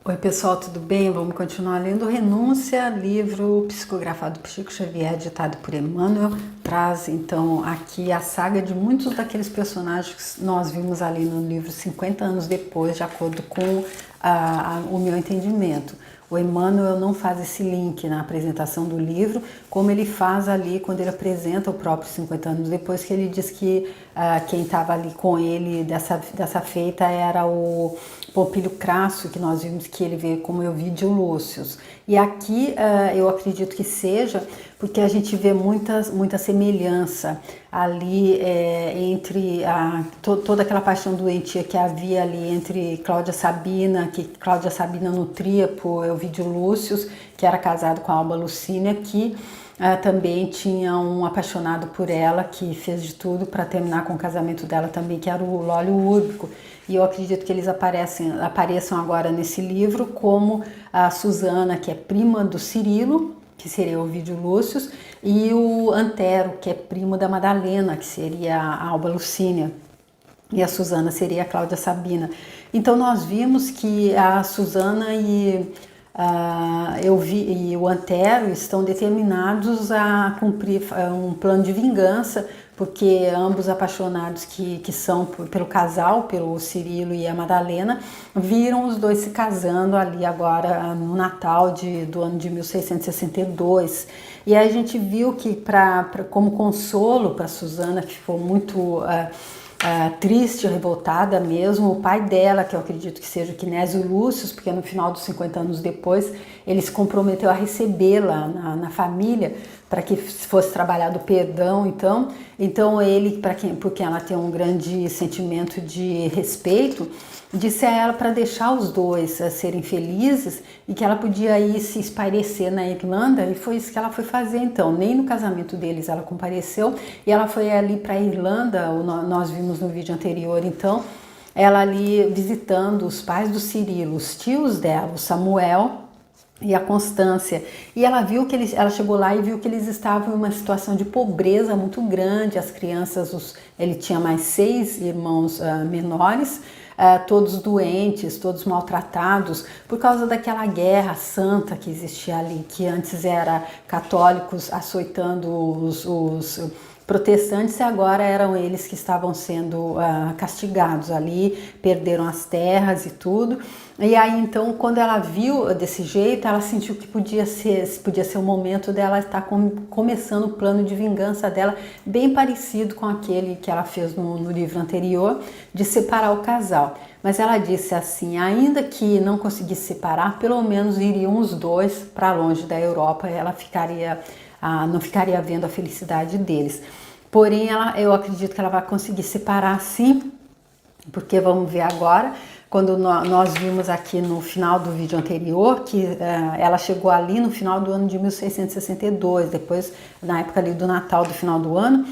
Oi pessoal, tudo bem? Vamos continuar lendo Renúncia, livro psicografado por Chico Xavier, editado por Emmanuel. Traz então aqui a saga de muitos daqueles personagens que nós vimos ali no livro 50 anos depois, de acordo com o meu entendimento. O Emmanuel não faz esse link na apresentação do livro, como ele faz ali quando ele apresenta o próprio 50 anos depois, que ele diz que quem estava ali com ele dessa feita era o Pompílio Crasso, que nós vimos que ele veio como Ovídio Lúcius. E aqui eu acredito que seja porque a gente vê muita semelhança ali entre toda aquela paixão doentia que havia ali entre Cláudia Sabina, que Cláudia Sabina nutria por Ovídio Lúcius, que era casado com a Alba Lucínia, que também tinha um apaixonado por ela, que fez de tudo para terminar com o casamento dela também, que era o Lólio Úrbico. E eu acredito que eles apareçam agora nesse livro como a Susana, que é prima do Cirilo, que seria Ovídio Lúcius, e o Antero, que é primo da Madalena, que seria a Alba Lucínia. E a Susana seria a Cláudia Sabina. Então nós vimos que a Susana e o Antero estão determinados a cumprir um plano de vingança, porque ambos apaixonados que são pelo casal, pelo Cirilo e a Madalena, viram os dois se casando ali agora no Natal do ano de 1662. E aí a gente viu que como consolo para Susana, que ficou muito triste, revoltada mesmo, o pai dela, que eu acredito que seja o Quinésio Lúcius, porque no final dos 50 anos depois ele se comprometeu a recebê-la na família para que fosse trabalhado o perdão. Então ele, porque ela tem um grande sentimento de respeito, disse a ela para deixar os dois serem felizes e que ela podia ir se espairecer na Irlanda, e foi isso que ela foi fazer. Então nem no casamento deles ela compareceu, e ela foi ali para a Irlanda. Nós vimos no vídeo anterior, então ela ali visitando os pais do Cirilo, os tios dela, o Samuel e a Constância, e ela viu que ela chegou lá e viu que eles estavam em uma situação de pobreza muito grande. As crianças, ele tinha mais 6 irmãos menores, todos doentes, todos maltratados por causa daquela guerra santa que existia ali, que antes era católicos açoitando os protestantes, e agora eram eles que estavam sendo castigados ali, perderam as terras e tudo. E aí então, quando ela viu desse jeito, ela sentiu que podia ser o momento dela estar começando o plano de vingança dela, bem parecido com aquele que ela fez no livro anterior, de separar o casal. Mas ela disse assim, ainda que não conseguisse separar, pelo menos iriam os dois para longe da Europa, ela não ficaria vendo a felicidade deles. Porém, eu acredito que ela vai conseguir separar sim, porque vamos ver agora, quando nós vimos aqui no final do vídeo anterior, que ela chegou ali no final do ano de 1662, depois, na época ali do Natal, do final do ano,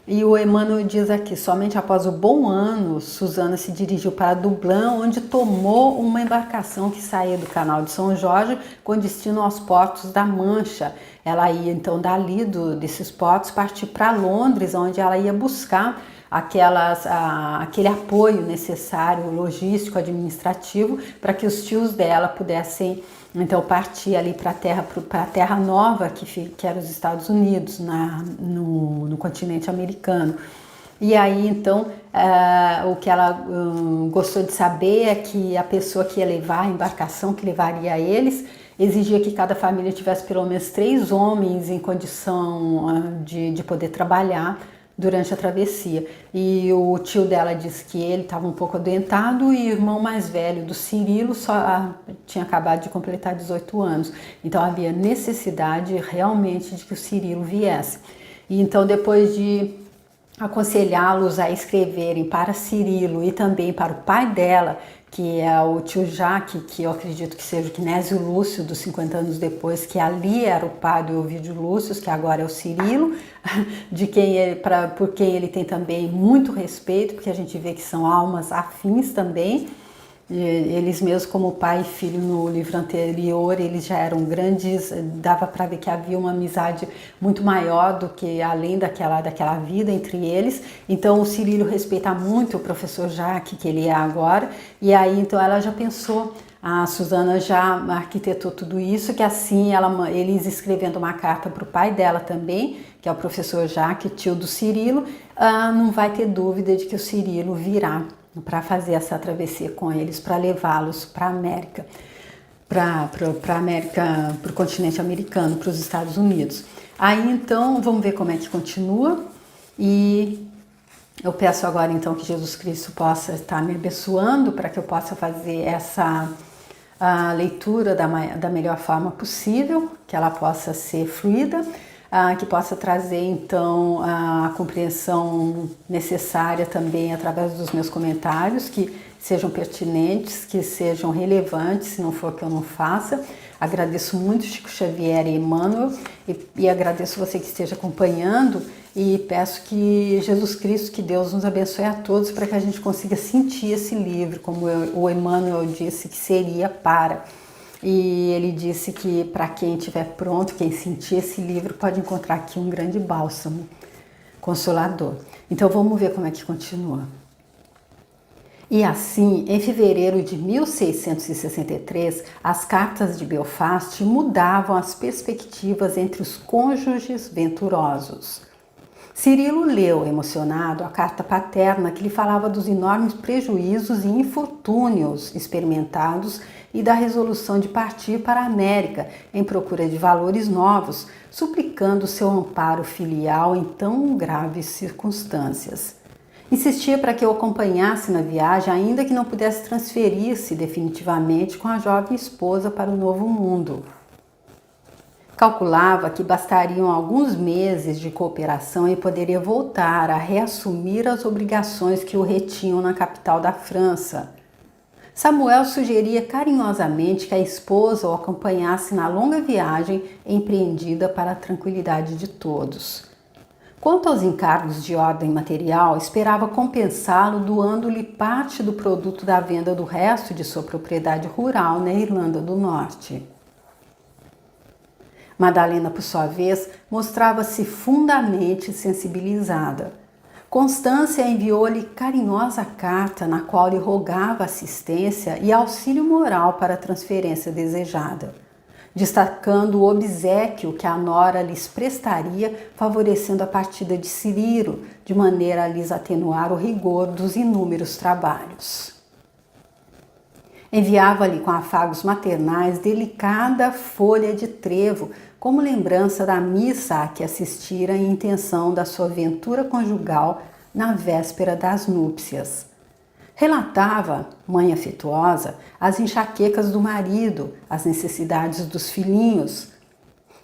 e o Emmanuel diz aqui, somente após o bom ano, Susana se dirigiu para Dublin, onde tomou uma embarcação que saía do canal de São Jorge com destino aos portos da Mancha. Ela ia então dali desses portos partir para Londres, onde ela ia buscar aquele apoio necessário, logístico, administrativo, para que os tios dela pudessem então partir ali para a terra nova, que era os Estados Unidos, no continente americano. E aí então o que ela gostou de saber é que a pessoa que ia levar, a embarcação que levaria eles, exigia que cada família tivesse pelo menos 3 homens em condição de poder trabalhar durante a travessia. E o tio dela disse que ele estava um pouco adoentado, e o irmão mais velho do Cirilo só tinha acabado de completar 18 anos. Então havia necessidade realmente de que o Cirilo viesse. E então, depois de aconselhá-los a escreverem para Cirilo e também para o pai dela, que é o tio Jaque, que eu acredito que seja o Quinésio Lúcio, dos 50 anos depois, que ali era o pai do Ovídio Lúcius, que agora é o Cirilo, por quem ele tem também muito respeito, porque a gente vê que são almas afins também. Eles mesmos, como pai e filho, no livro anterior, eles já eram grandes, dava para ver que havia uma amizade muito maior do que além daquela vida entre eles. Então o Cirilo respeita muito o professor Jaque, que ele é agora, e aí então ela já pensou A Suzana já arquitetou tudo isso, que assim eles escrevendo uma carta para o pai dela também, que é o professor Jacques, tio do Cirilo, não vai ter dúvida de que o Cirilo virá para fazer essa travessia com eles, para levá-los para a América, para o continente americano, para os Estados Unidos. Aí então vamos ver como é que continua, e eu peço agora então que Jesus Cristo possa estar me abençoando para que eu possa fazer essa leitura da melhor forma possível, que ela possa ser fluida, que possa trazer então a compreensão necessária também através dos meus comentários, que sejam pertinentes, que sejam relevantes, se não for que eu não faça. Agradeço muito Chico Xavier e Emmanuel e agradeço você que esteja acompanhando, e peço que Jesus Cristo, que Deus nos abençoe a todos para que a gente consiga sentir esse livro, como o Emmanuel disse que seria para. E ele disse que para quem estiver pronto, quem sentir esse livro, pode encontrar aqui um grande bálsamo consolador. Então vamos ver como é que continua. E assim, em fevereiro de 1663, as cartas de Belfast mudavam as perspectivas entre os cônjuges venturosos. Cirilo leu, emocionado, a carta paterna que lhe falava dos enormes prejuízos e infortúnios experimentados e da resolução de partir para a América em procura de valores novos, suplicando seu amparo filial em tão graves circunstâncias. Insistia para que eu acompanhasse na viagem, ainda que não pudesse transferir-se definitivamente com a jovem esposa para o novo mundo. Calculava que bastariam alguns meses de cooperação e poderia voltar a reassumir as obrigações que o retinham na capital da França. Samuel sugeria carinhosamente que a esposa o acompanhasse na longa viagem empreendida para a tranquilidade de todos. Quanto aos encargos de ordem material, esperava compensá-lo doando-lhe parte do produto da venda do resto de sua propriedade rural na Irlanda do Norte. Madalena, por sua vez, mostrava-se fundamente sensibilizada. Constância enviou-lhe carinhosa carta na qual lhe rogava assistência e auxílio moral para a transferência desejada, destacando o obséquio que a nora lhes prestaria, favorecendo a partida de Cirilo, de maneira a lhes atenuar o rigor dos inúmeros trabalhos. Enviava-lhe com afagos maternais delicada folha de trevo, como lembrança da missa a que assistira em intenção da sua ventura conjugal na véspera das núpcias. Relatava, mãe afetuosa, as enxaquecas do marido, as necessidades dos filhinhos.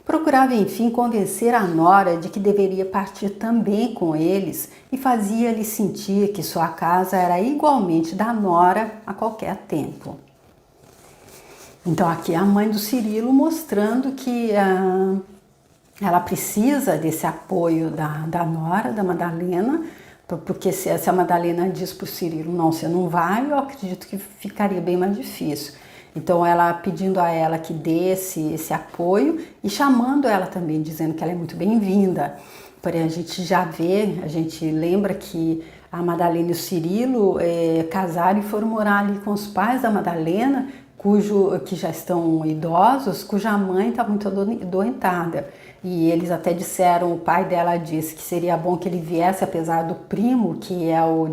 Procurava, enfim, convencer a nora de que deveria partir também com eles e fazia-lhe sentir que sua casa era igualmente da nora a qualquer tempo. Então aqui a mãe do Cirilo mostrando que ela precisa desse apoio da nora, da Madalena, porque se a Madalena diz para o Cirilo, não, você não vai, eu acredito que ficaria bem mais difícil. Então ela pedindo a ela que dê esse apoio e chamando ela também, dizendo que ela é muito bem-vinda. Porém a gente já vê, a gente lembra que a Madalena e o Cirilo casaram e foram morar ali com os pais da Madalena, que já estão idosos, cuja mãe está muito adoentada. E eles até disseram, o pai dela disse que seria bom que ele viesse, apesar do primo, que é o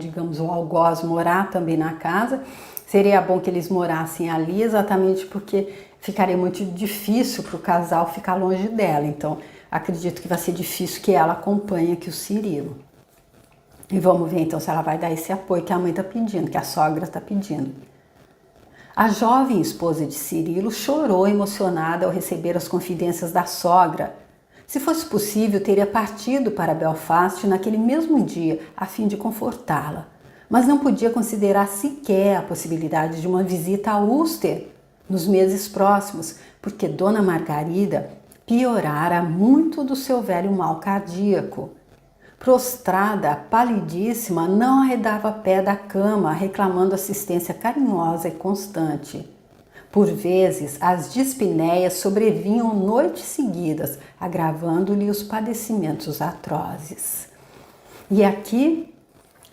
algoz, morar também na casa, seria bom que eles morassem ali, exatamente porque ficaria muito difícil para o casal ficar longe dela. Então, acredito que vai ser difícil que ela acompanhe aqui o Cirilo. E vamos ver então se ela vai dar esse apoio que a mãe está pedindo, que a sogra está pedindo. A jovem esposa de Cirilo chorou emocionada ao receber as confidências da sogra. Se fosse possível, teria partido para Belfast naquele mesmo dia, a fim de confortá-la. Mas não podia considerar sequer a possibilidade de uma visita a Ulster nos meses próximos, porque Dona Margarida piorara muito do seu velho mal cardíaco. Prostrada, palidíssima, não arredava pé da cama, reclamando assistência carinhosa e constante. Por vezes, as dispneias sobrevinham noites seguidas, agravando-lhe os padecimentos atrozes. E aqui,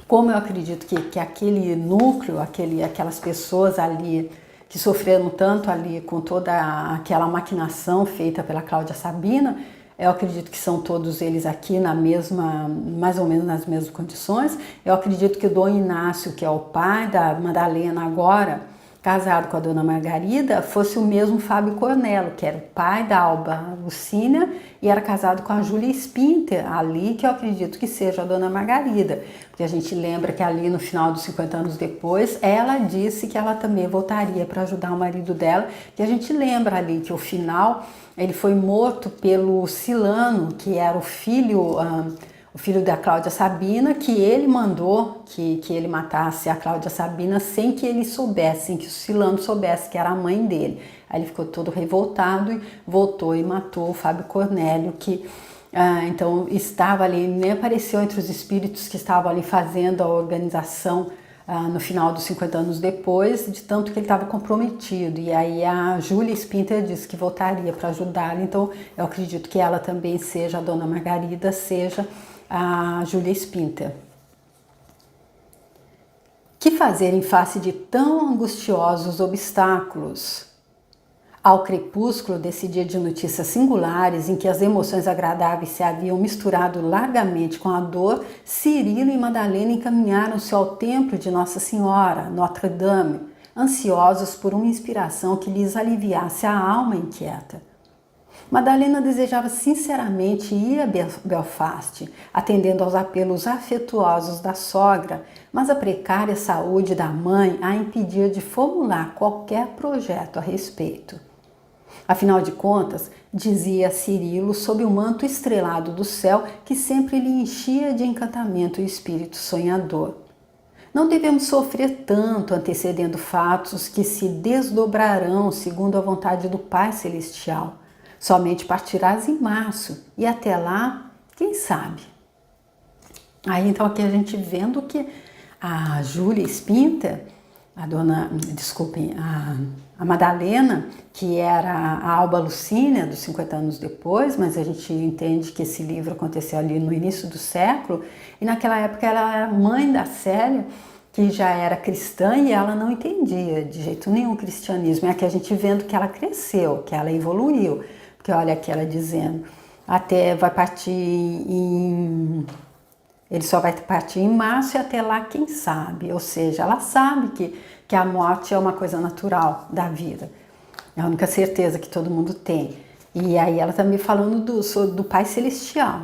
como eu acredito que aquele núcleo, aquelas pessoas ali que sofreram tanto ali com toda aquela maquinação feita pela Cláudia Sabina. Eu acredito que são todos eles aqui na mesma, mais ou menos nas mesmas condições. Eu acredito que o Dom Inácio, que é o pai da Madalena agora, casado com a dona Margarida, fosse o mesmo Fábio Cornello, que era o pai da Alba Lucínia e era casado com a Júlia Spinter, ali que eu acredito que seja a dona Margarida, porque a gente lembra que ali no final dos 50 anos depois, ela disse que ela também voltaria para ajudar o marido dela, e a gente lembra ali que o final, ele foi morto pelo Silano, que era o filho da Cláudia Sabina, que ele mandou que ele matasse a Cláudia Sabina sem que ele soubesse, sem que o Silano soubesse que era a mãe dele. Aí ele ficou todo revoltado e voltou e matou o Fábio Cornélio, que então estava ali, nem apareceu entre os espíritos que estavam ali fazendo a organização no final dos 50 anos depois, de tanto que ele estava comprometido. E aí a Júlia Spinter disse que voltaria para ajudá-lo, então eu acredito que ela também seja a dona Margarida, seja a Júlia Spinter. Que fazer em face de tão angustiosos obstáculos? Ao crepúsculo desse dia de notícias singulares, em que as emoções agradáveis se haviam misturado largamente com a dor, Cirilo e Madalena encaminharam-se ao templo de Nossa Senhora, Notre-Dame, ansiosos por uma inspiração que lhes aliviasse a alma inquieta. Madalena desejava sinceramente ir a Belfast, atendendo aos apelos afetuosos da sogra, mas a precária saúde da mãe a impedia de formular qualquer projeto a respeito. Afinal de contas, dizia Cirilo sob o manto estrelado do céu que sempre lhe enchia de encantamento o espírito sonhador. Não devemos sofrer tanto antecedendo fatos que se desdobrarão segundo a vontade do Pai Celestial. Somente partirás em março e até lá, quem sabe? Aí então aqui a gente vendo que a Júlia Spinter, a Madalena, que era a Alba Lucínia dos 50 anos depois, mas a gente entende que esse livro aconteceu ali no início do século, e naquela época ela era mãe da Célia, que já era cristã e ela não entendia de jeito nenhum o cristianismo. É que a gente vendo que ela cresceu, que ela evoluiu, porque olha aqui ela dizendo, até vai partir ele só vai partir em março e até lá quem sabe, ou seja, ela sabe que a morte é uma coisa natural da vida, é a única certeza que todo mundo tem. E aí ela também falando do Pai Celestial,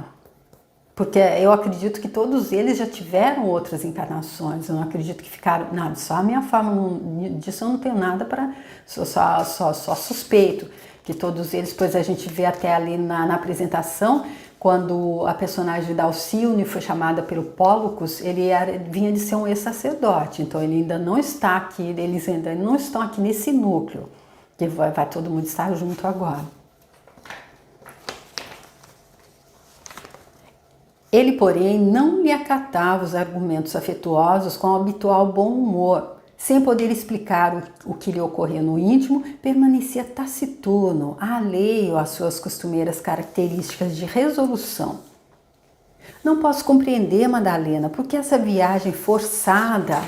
porque eu acredito que todos eles já tiveram outras encarnações, eu não acredito que ficaram, nada, só a minha forma disso eu não tenho nada para, só suspeito, que todos eles, pois a gente vê até ali na apresentação, quando a personagem da Alcione foi chamada pelo Pólux, vinha de ser um ex-sacerdote, então ele ainda não está aqui, eles ainda não estão aqui nesse núcleo, que vai todo mundo estar junto agora. Ele, porém, não lhe acatava os argumentos afetuosos com o habitual bom humor. Sem poder explicar o que lhe ocorria no íntimo, permanecia taciturno, alheio às suas costumeiras características de resolução. Não posso compreender, Madalena, porque essa viagem forçada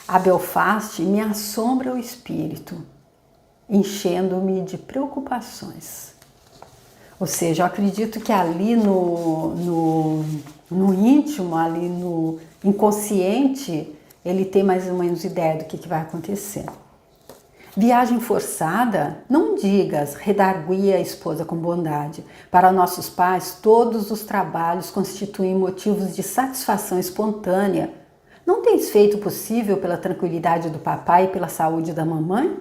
a Belfast me assombra o espírito, enchendo-me de preocupações. Ou seja, eu acredito que ali no íntimo, ali no inconsciente, ele tem mais ou menos ideia do que vai acontecer. Viagem forçada? Não digas, redarguia a esposa com bondade. Para nossos pais, todos os trabalhos constituem motivos de satisfação espontânea. Não tens feito o possível pela tranquilidade do papai e pela saúde da mamãe?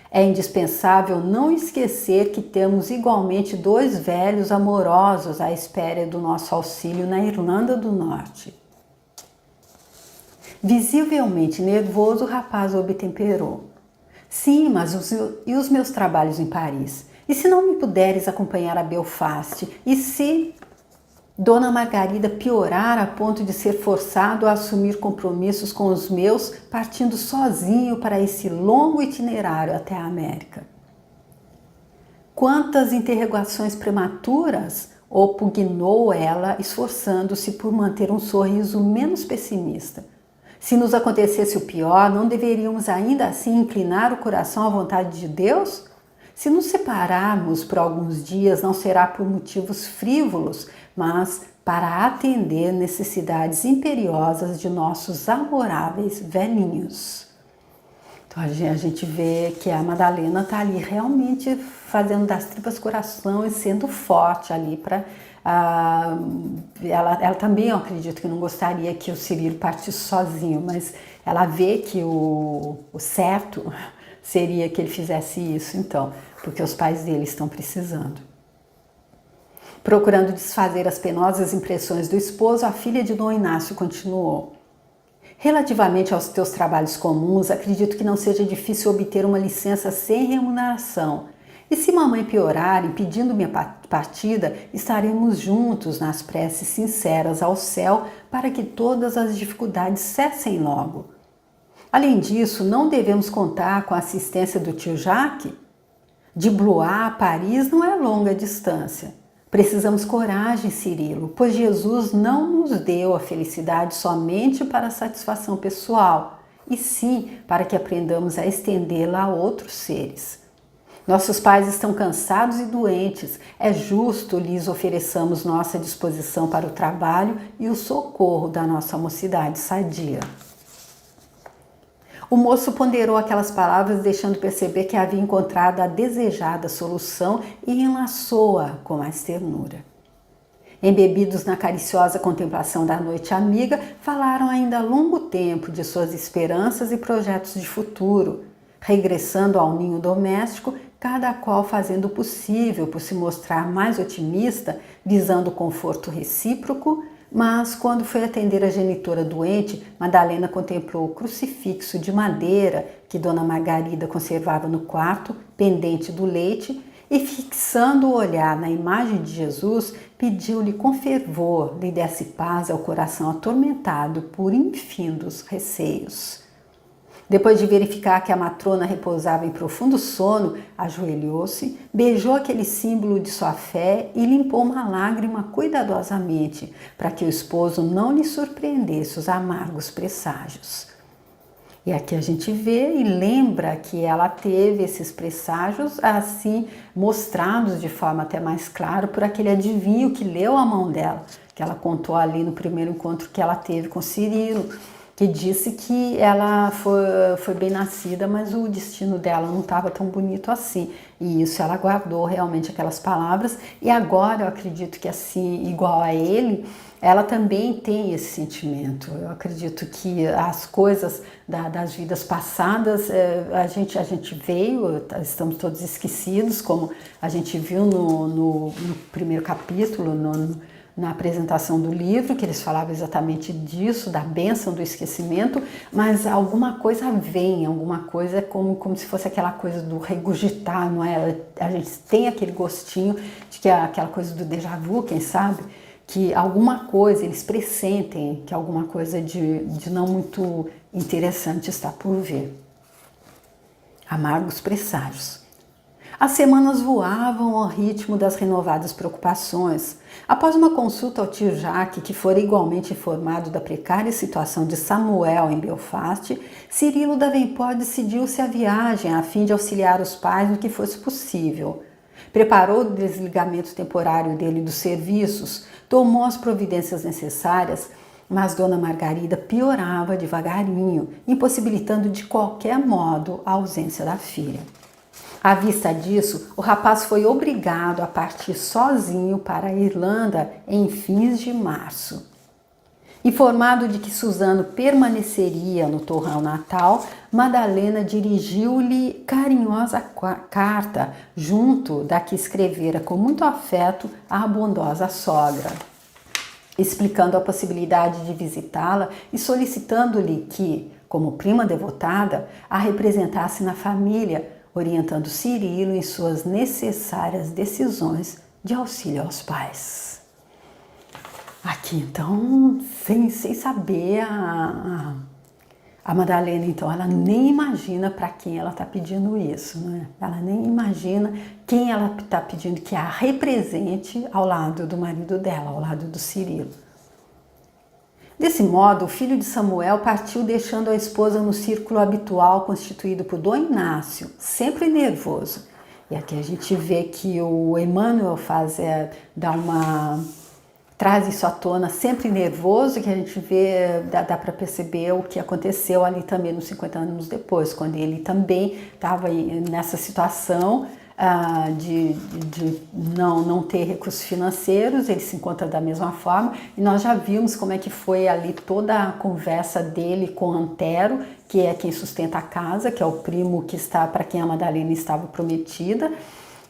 É indispensável não esquecer que temos igualmente 2 velhos amorosos à espera do nosso auxílio na Irlanda do Norte. Visivelmente nervoso, o rapaz obtemperou. Sim, mas os meus trabalhos em Paris? E se não me puderes acompanhar a Belfast? E se Dona Margarida piorar a ponto de ser forçado a assumir compromissos com os meus, partindo sozinho para esse longo itinerário até a América? Quantas interrogações prematuras! Opugnou ela, esforçando-se por manter um sorriso menos pessimista. Se nos acontecesse o pior, não deveríamos ainda assim inclinar o coração à vontade de Deus? Se nos separarmos por alguns dias, não será por motivos frívolos, mas para atender necessidades imperiosas de nossos amoráveis velhinhos. Então a gente vê que a Madalena está ali realmente fazendo das tripas coração e sendo forte ali para... ela também, eu acredito que não gostaria que o Cirilo partisse sozinho, mas ela vê que o certo seria que ele fizesse isso, então, porque os pais dele estão precisando. Procurando desfazer as penosas impressões do esposo, a filha de Dom Inácio continuou. Relativamente aos teus trabalhos comuns, acredito que não seja difícil obter uma licença sem remuneração. E se mamãe piorar, impedindo minha partida, estaremos juntos nas preces sinceras ao céu para que todas as dificuldades cessem logo. Além disso, não devemos contar com a assistência do tio Jacques? De Blois a Paris não é longa distância. Precisamos coragem, Cirilo, pois Jesus não nos deu a felicidade somente para a satisfação pessoal, e sim para que aprendamos a estendê-la a outros seres. Nossos pais estão cansados e doentes, é justo lhes ofereçamos nossa disposição para o trabalho e o socorro da nossa mocidade sadia. O moço ponderou aquelas palavras, deixando perceber que havia encontrado a desejada solução e enlaçou-a com mais ternura. Embebidos na cariciosa contemplação da noite amiga, falaram ainda há longo tempo de suas esperanças e projetos de futuro, regressando ao ninho doméstico, cada qual fazendo o possível por se mostrar mais otimista, visando o conforto recíproco. Mas, quando foi atender a genitora doente, Madalena contemplou o crucifixo de madeira que Dona Margarida conservava no quarto, pendente do leite, e, fixando o olhar na imagem de Jesus, pediu-lhe com fervor lhe desse paz ao coração atormentado por infindos receios. Depois de verificar que a matrona repousava em profundo sono, ajoelhou-se, beijou aquele símbolo de sua fé e limpou uma lágrima cuidadosamente, para que o esposo não lhe surpreendesse os amargos presságios. E aqui a gente vê e lembra que ela teve esses presságios assim mostrados de forma até mais clara por aquele adivinho que leu a mão dela, que ela contou ali no primeiro encontro que ela teve com Cirilo, que disse que ela foi bem nascida, mas o destino dela não estava tão bonito assim. E isso ela guardou realmente aquelas palavras. E agora eu acredito que assim, igual a ele, ela também tem esse sentimento. Eu acredito que as coisas das vidas passadas, a gente veio, estamos todos esquecidos, como a gente viu no primeiro capítulo, na apresentação do livro, que eles falavam exatamente disso, da bênção do esquecimento, mas alguma coisa vem, alguma coisa é como se fosse aquela coisa do regurgitar, não é? A gente tem aquele gostinho de que é aquela coisa do déjà vu, quem sabe? Que alguma coisa, eles pressentem que alguma coisa de não muito interessante está por vir. Amargos presságios. As semanas voavam ao ritmo das renovadas preocupações. Após uma consulta ao tio Jacques, que fora igualmente informado da precária situação de Samuel em Belfast, Cirilo Davenport decidiu-se à viagem a fim de auxiliar os pais no que fosse possível. Preparou o desligamento temporário dele dos serviços, tomou as providências necessárias, mas Dona Margarida piorava devagarinho, impossibilitando de qualquer modo a ausência da filha. À vista disso, o rapaz foi obrigado a partir sozinho para a Irlanda em fins de março. Informado de que Suzano permaneceria no torrão natal, Madalena dirigiu-lhe carinhosa carta, junto da que escrevera com muito afeto à bondosa sogra, explicando a possibilidade de visitá-la e solicitando-lhe que, como prima devotada, a representasse na família, orientando Cirilo em suas necessárias decisões de auxílio aos pais. Aqui, então, sem saber, a Madalena, então, ela nem imagina para quem ela está pedindo isso, né? Ela nem imagina quem ela está pedindo que a represente ao lado do marido dela, ao lado do Cirilo. Desse modo, o filho de Samuel partiu deixando a esposa no círculo habitual constituído por Dom Inácio, sempre nervoso. E aqui a gente vê que o Emmanuel traz isso à tona, sempre nervoso, que a gente vê, dá para perceber o que aconteceu ali também nos 50 anos depois, quando ele também estava nessa situação de não ter recursos financeiros, ele se encontra da mesma forma, e nós já vimos como é que foi ali toda a conversa dele com Antero, que é quem sustenta a casa, que é o primo para quem a Madalena estava prometida,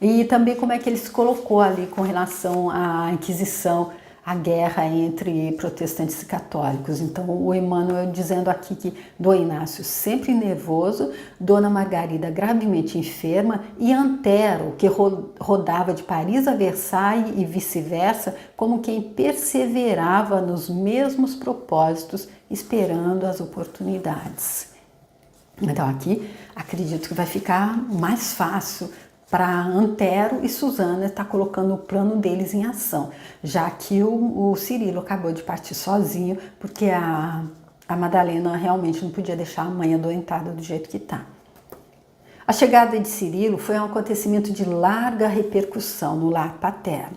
e também como é que ele se colocou ali com relação à Inquisição, a guerra entre protestantes e católicos. Então o Emmanuel dizendo aqui que Dom Inácio sempre nervoso, Dona Margarida gravemente enferma e Antero, que rodava de Paris a Versailles e vice-versa, como quem perseverava nos mesmos propósitos, esperando as oportunidades. Então aqui acredito que vai ficar mais fácil para Antero e Susana estar colocando o plano deles em ação, já que o Cirilo acabou de partir sozinho, porque a Madalena realmente não podia deixar a mãe adoentada do jeito que está. A chegada de Cirilo foi um acontecimento de larga repercussão no lar paterno.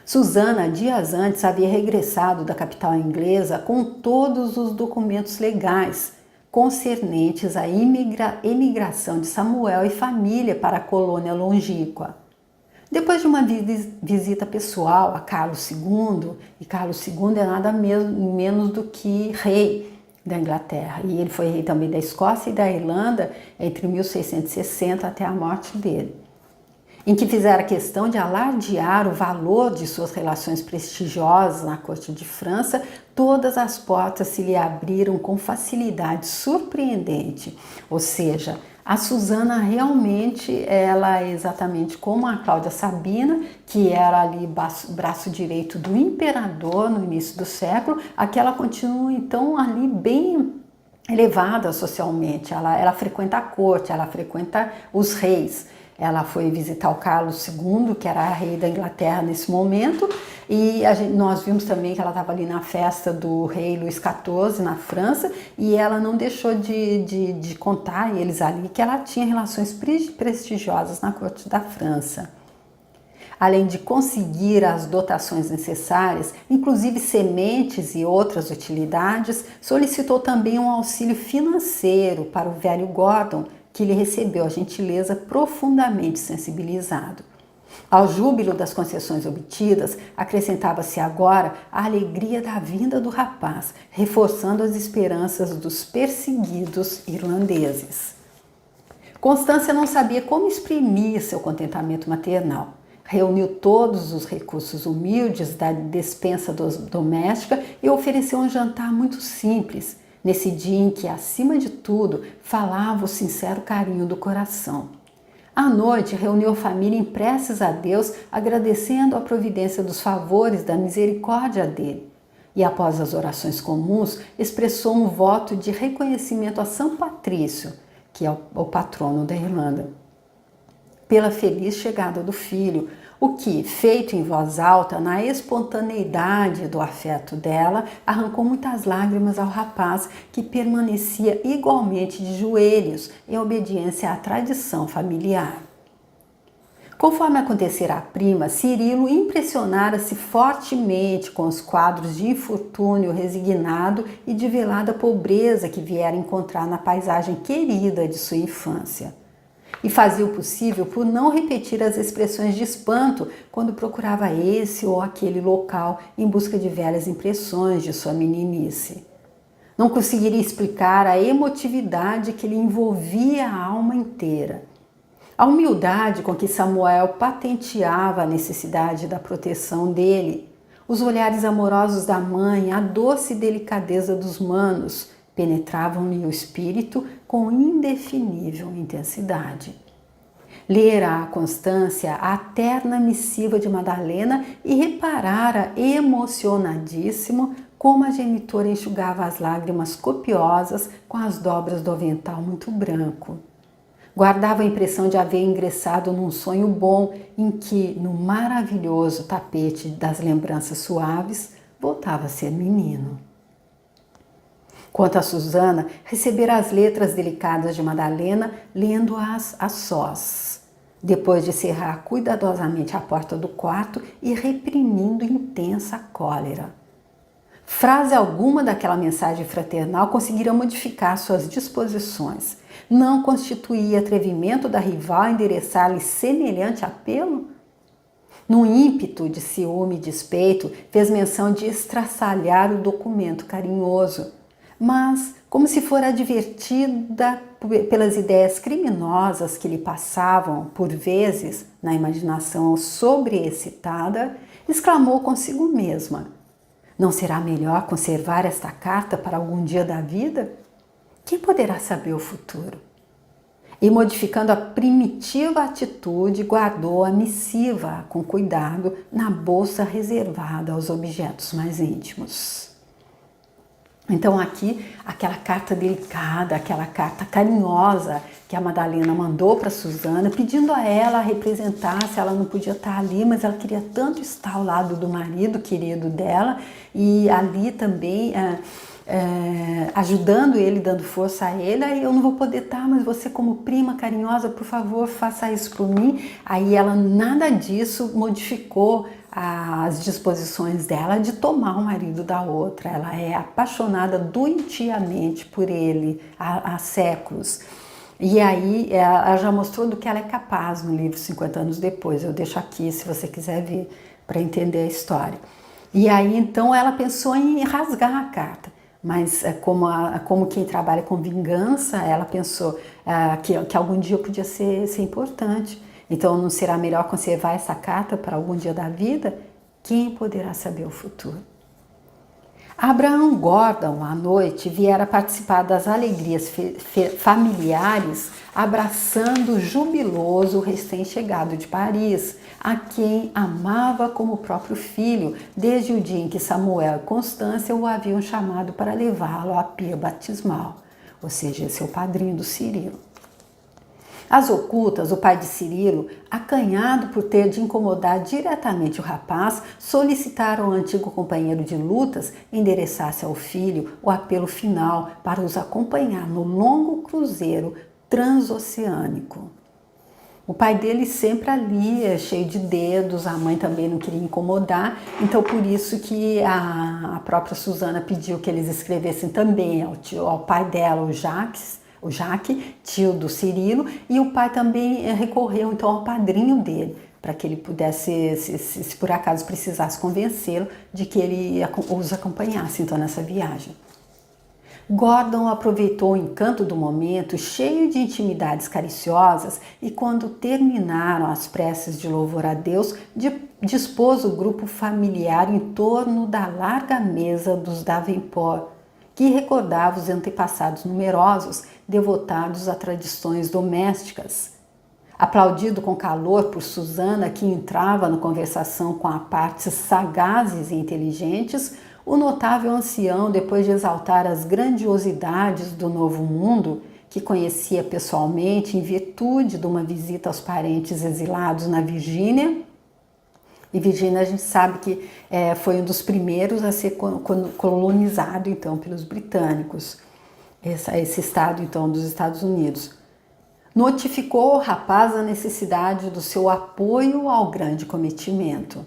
Susana, dias antes, havia regressado da capital inglesa com todos os documentos legais concernentes à emigração de Samuel e família para a colônia longínqua. Depois de uma visita pessoal a Carlos II, e Carlos II é nada menos do que rei da Inglaterra, e ele foi rei também da Escócia e da Irlanda entre 1660 até a morte dele, em que fizeram questão de alardear o valor de suas relações prestigiosas na corte de França, todas as portas se lhe abriram com facilidade surpreendente. Ou seja, a Susana realmente, ela é exatamente como a Cláudia Sabina, que era ali braço direito do imperador no início do século, aqui ela continua então ali bem elevada socialmente, ela frequenta a corte, ela frequenta os reis. Ela foi visitar o Carlos II, que era rei da Inglaterra nesse momento, e nós vimos também que ela estava ali na festa do rei Luís XIV na França, e ela não deixou de contar eles ali que ela tinha relações prestigiosas na corte da França. Além de conseguir as dotações necessárias, inclusive sementes e outras utilidades, solicitou também um auxílio financeiro para o velho Gordon, que lhe recebeu a gentileza profundamente sensibilizado. Ao júbilo das concessões obtidas, acrescentava-se agora a alegria da vinda do rapaz, reforçando as esperanças dos perseguidos irlandeses. Constância não sabia como exprimir seu contentamento maternal. Reuniu todos os recursos humildes da despensa doméstica e ofereceu um jantar muito simples, nesse dia em que, acima de tudo, falava o sincero carinho do coração. À noite, reuniu a família em preces a Deus, agradecendo a providência dos favores da misericórdia dele. E após as orações comuns, expressou um voto de reconhecimento a São Patrício, que é o patrono da Irlanda, pela feliz chegada do filho, o que, feito em voz alta, na espontaneidade do afeto dela, arrancou muitas lágrimas ao rapaz, que permanecia igualmente de joelhos, em obediência à tradição familiar. Conforme acontecera à prima, Cirilo impressionara-se fortemente com os quadros de infortúnio resignado e de velada pobreza que viera encontrar na paisagem querida de sua infância. E fazia o possível por não repetir as expressões de espanto quando procurava esse ou aquele local em busca de velhas impressões de sua meninice. Não conseguiria explicar a emotividade que lhe envolvia a alma inteira. A humildade com que Samuel patenteava a necessidade da proteção dele, os olhares amorosos da mãe, a doce delicadeza dos manos, penetravam-lhe o espírito com indefinível intensidade. Lera a Constância a terna missiva de Madalena e reparara emocionadíssimo como a genitora enxugava as lágrimas copiosas com as dobras do avental muito branco. Guardava a impressão de haver ingressado num sonho bom em que, no maravilhoso tapete das lembranças suaves, voltava a ser menino. Quanto a Susana, recebera as letras delicadas de Madalena, lendo-as a sós, depois de cerrar cuidadosamente a porta do quarto e reprimindo intensa cólera. Frase alguma daquela mensagem fraternal conseguira modificar suas disposições. Não constituía atrevimento da rival endereçar-lhe semelhante apelo? Num ímpeto de ciúme e despeito, fez menção de estraçalhar o documento carinhoso, mas, como se fora advertida pelas ideias criminosas que lhe passavam, por vezes, na imaginação sobreexcitada, exclamou consigo mesma: não será melhor conservar esta carta para algum dia da vida? Quem poderá saber o futuro? E, modificando a primitiva atitude, guardou a missiva com cuidado na bolsa reservada aos objetos mais íntimos. Então aqui, aquela carta delicada, aquela carta carinhosa que a Madalena mandou para Susana, pedindo a ela representar, se ela não podia estar ali, mas ela queria tanto estar ao lado do marido querido dela e ali também ajudando ele, dando força a ele. Aí eu não vou poder estar, mas você como prima carinhosa, por favor, faça isso por mim. Aí ela nada disso modificou as disposições dela de tomar o marido da outra. Ela é apaixonada doentiamente por ele há séculos. E aí ela já mostrou do que ela é capaz no livro 50 anos depois. Eu deixo aqui se você quiser ver para entender a história. E aí então ela pensou em rasgar a carta. Mas como quem trabalha com vingança, ela pensou que algum dia podia ser importante. Então não será melhor conservar essa carta para algum dia da vida? Quem poderá saber o futuro? Abraham Gordon, à noite, viera participar das alegrias familiares, abraçando jubiloso o recém-chegado de Paris, a quem amava como o próprio filho, desde o dia em que Samuel e Constância o haviam chamado para levá-lo à pia batismal, ou seja, seu padrinho do Cirilo. Às ocultas, o pai de Cirilo, acanhado por ter de incomodar diretamente o rapaz, solicitaram ao antigo companheiro de lutas endereçasse ao filho o apelo final para os acompanhar no longo cruzeiro transoceânico. O pai dele sempre ali, cheio de dedos, a mãe também não queria incomodar, então por isso que a própria Susana pediu que eles escrevessem também ao pai dela, o Jaque, tio do Cirilo, e o pai também recorreu então ao padrinho dele, para que ele pudesse, se por acaso precisasse convencê-lo de que ele os acompanhasse então nessa viagem. Gordon aproveitou o encanto do momento, cheio de intimidades cariciosas, e quando terminaram as preces de louvor a Deus, dispôs o grupo familiar em torno da larga mesa dos Davenport, que recordava os antepassados numerosos devotados a tradições domésticas. Aplaudido com calor por Susana, que entrava na conversação com partes sagazes e inteligentes, o notável ancião, depois de exaltar as grandiosidades do Novo Mundo, que conhecia pessoalmente em virtude de uma visita aos parentes exilados na Virgínia, e Virgínia a gente sabe que foi um dos primeiros a ser colonizado então pelos britânicos, esse estado então dos Estados Unidos. Notificou ao rapaz a necessidade do seu apoio ao grande cometimento.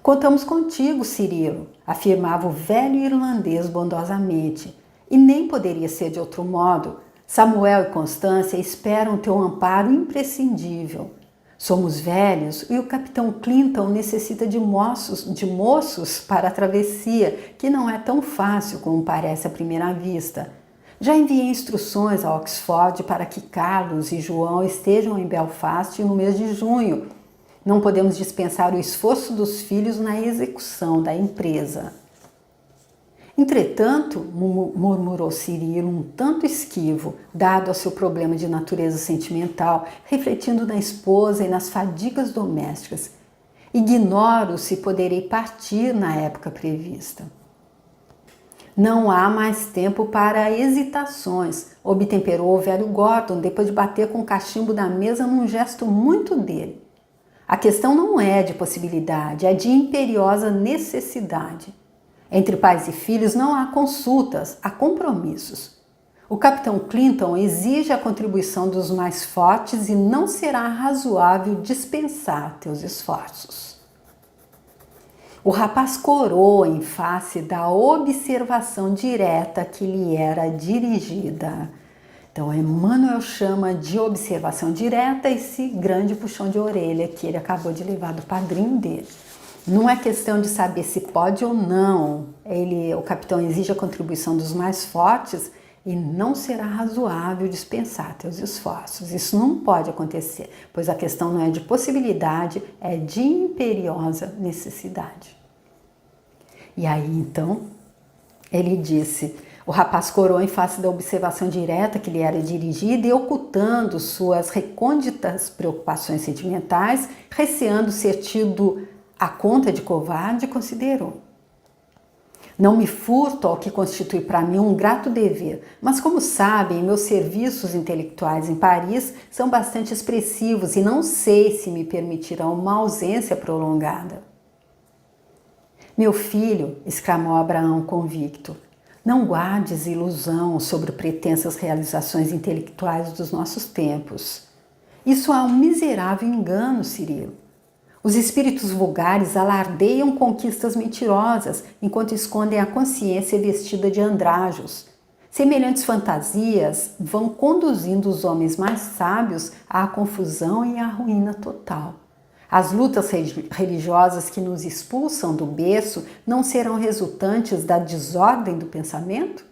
Contamos contigo, Cirilo, afirmava o velho irlandês bondosamente, e nem poderia ser de outro modo. Samuel e Constância esperam teu amparo imprescindível. Somos velhos e o capitão Clinton necessita de moços para a travessia, que não é tão fácil como parece à primeira vista. Já enviei instruções a Oxford para que Carlos e João estejam em Belfast no mês de junho. Não podemos dispensar o esforço dos filhos na execução da empresa. Entretanto, murmurou Cirilo, um tanto esquivo, dado ao seu problema de natureza sentimental, refletindo na esposa e nas fadigas domésticas. Ignoro se poderei partir na época prevista. Não há mais tempo para hesitações, obtemperou o velho Gordon, depois de bater com o cachimbo da mesa num gesto muito dele. A questão não é de possibilidade, é de imperiosa necessidade. Entre pais e filhos não há consultas, há compromissos. O capitão Clinton exige a contribuição dos mais fortes e não será razoável dispensar teus esforços. O rapaz corou em face da observação direta que lhe era dirigida. Então, Emmanuel chama de observação direta esse grande puxão de orelha que ele acabou de levar do padrinho dele. Não é questão de saber se pode ou não. O capitão exige a contribuição dos mais fortes e não será razoável dispensar teus esforços. Isso não pode acontecer, pois a questão não é de possibilidade, é de imperiosa necessidade. E aí, então, ele disse: o rapaz corou em face da observação direta que lhe era dirigida e, ocultando suas recônditas preocupações sentimentais, receando ser tido à conta de covarde, considerou: não me furto ao que constitui para mim um grato dever, mas, como sabem, meus serviços intelectuais em Paris são bastante expressivos e não sei se me permitirão uma ausência prolongada. Meu filho, exclamou Abraão convicto, não guardes ilusão sobre pretensas realizações intelectuais dos nossos tempos. Isso é um miserável engano, Cirilo. Os espíritos vulgares alardeiam conquistas mentirosas, enquanto escondem a consciência vestida de andrajos. Semelhantes fantasias vão conduzindo os homens mais sábios à confusão e à ruína total. As lutas religiosas que nos expulsam do berço não serão resultantes da desordem do pensamento?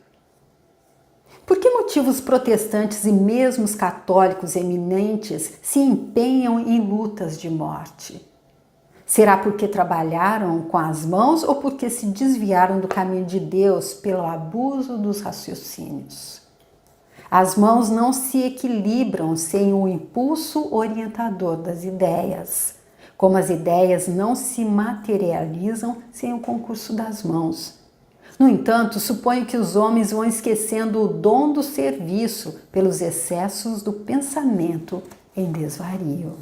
Por que motivos protestantes e mesmo os católicos eminentes se empenham em lutas de morte? Será porque trabalharam com as mãos ou porque se desviaram do caminho de Deus pelo abuso dos raciocínios? As mãos não se equilibram sem o impulso orientador das ideias, como as ideias não se materializam sem o concurso das mãos. No entanto, suponho que os homens vão esquecendo o dom do serviço pelos excessos do pensamento em desvario.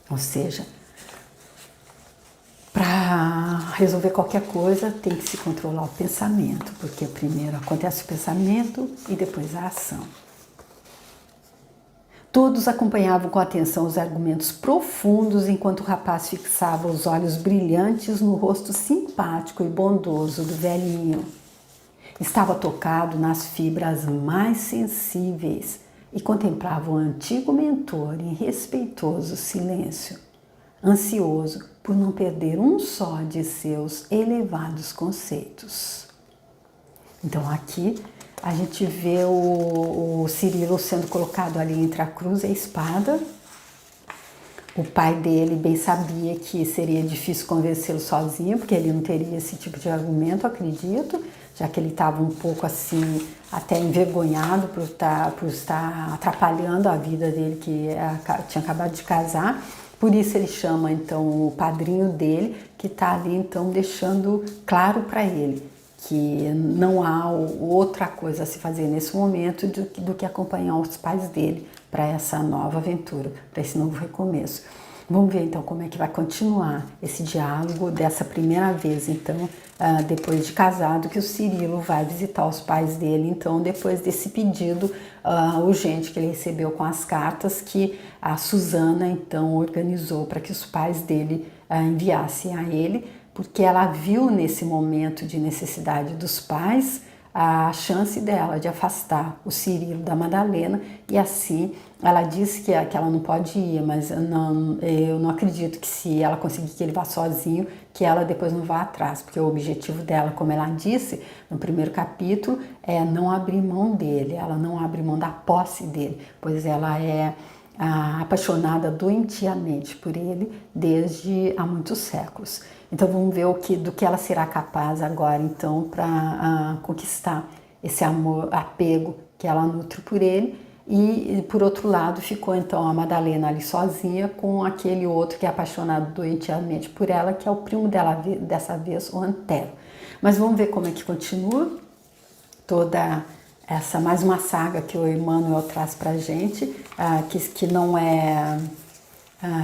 Ou seja, para resolver qualquer coisa tem que se controlar o pensamento, porque primeiro acontece o pensamento e depois a ação. Todos acompanhavam com atenção os argumentos profundos enquanto o rapaz fixava os olhos brilhantes no rosto simpático e bondoso do velhinho. Estava tocado nas fibras mais sensíveis e contemplava o antigo mentor em respeitoso silêncio, ansioso por não perder um só de seus elevados conceitos. Então aqui a gente vê o Cirilo sendo colocado ali entre a cruz e a espada. O pai dele bem sabia que seria difícil convencê-lo sozinho, porque ele não teria esse tipo de argumento, acredito, já que ele estava um pouco assim, até envergonhado por estar atrapalhando a vida dele, que tinha acabado de casar. Por isso ele chama então o padrinho dele, que está ali então deixando claro para ele que não há outra coisa a se fazer nesse momento do que acompanhar os pais dele para essa nova aventura, para esse novo recomeço. Vamos ver então como é que vai continuar esse diálogo dessa primeira vez, então, depois de casado, que o Cirilo vai visitar os pais dele, então, depois desse pedido urgente que ele recebeu com as cartas que a Susana, então, organizou para que os pais dele enviassem a ele, porque ela viu nesse momento de necessidade dos pais a chance dela de afastar o Cirilo da Madalena, e assim ela disse que ela não pode ir, mas eu não acredito que se ela conseguir que ele vá sozinho, que ela depois não vá atrás, porque o objetivo dela, como ela disse no primeiro capítulo, é não abrir mão dele, ela não abre mão da posse dele, pois ela é apaixonada doentiamente por ele desde há muitos séculos. Então vamos ver do que ela será capaz agora então para conquistar esse amor, apego que ela nutre por ele. E por outro lado ficou então a Madalena ali sozinha com aquele outro que é apaixonado doentiamente por ela, que é o primo dela dessa vez, o Antero. Mas vamos ver como é que continua toda essa mais uma saga que o Emmanuel traz para a gente, que não é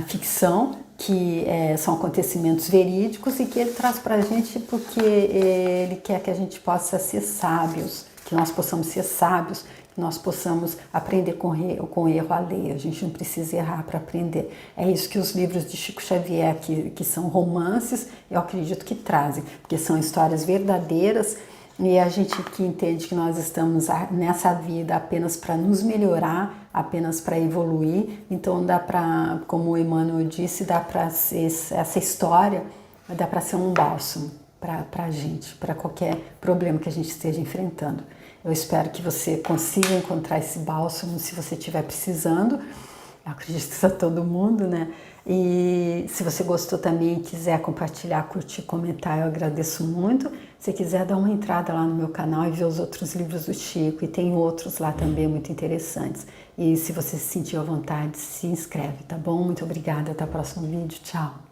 ficção, que são acontecimentos verídicos e que ele traz para a gente porque ele quer que a gente possa ser sábios, que nós possamos ser sábios, que nós possamos aprender com erro alheio. A gente não precisa errar para aprender. É isso que os livros de Chico Xavier, que são romances, eu acredito que trazem, porque são histórias verdadeiras e a gente que entende que nós estamos nessa vida apenas para nos melhorar, apenas para evoluir. Então dá para, como o Emmanuel disse, dá para essa história, dá para ser um bálsamo para a gente, para qualquer problema que a gente esteja enfrentando. Eu espero que você consiga encontrar esse bálsamo se você estiver precisando. Eu acredito que está todo mundo, né? E se você gostou também e quiser compartilhar, curtir, comentar, eu agradeço muito. Se quiser dar uma entrada lá no meu canal e ver os outros livros do Chico, e tem outros lá também muito interessantes. E se você se sentir à vontade, se inscreve, tá bom? Muito obrigada, até o próximo vídeo, tchau!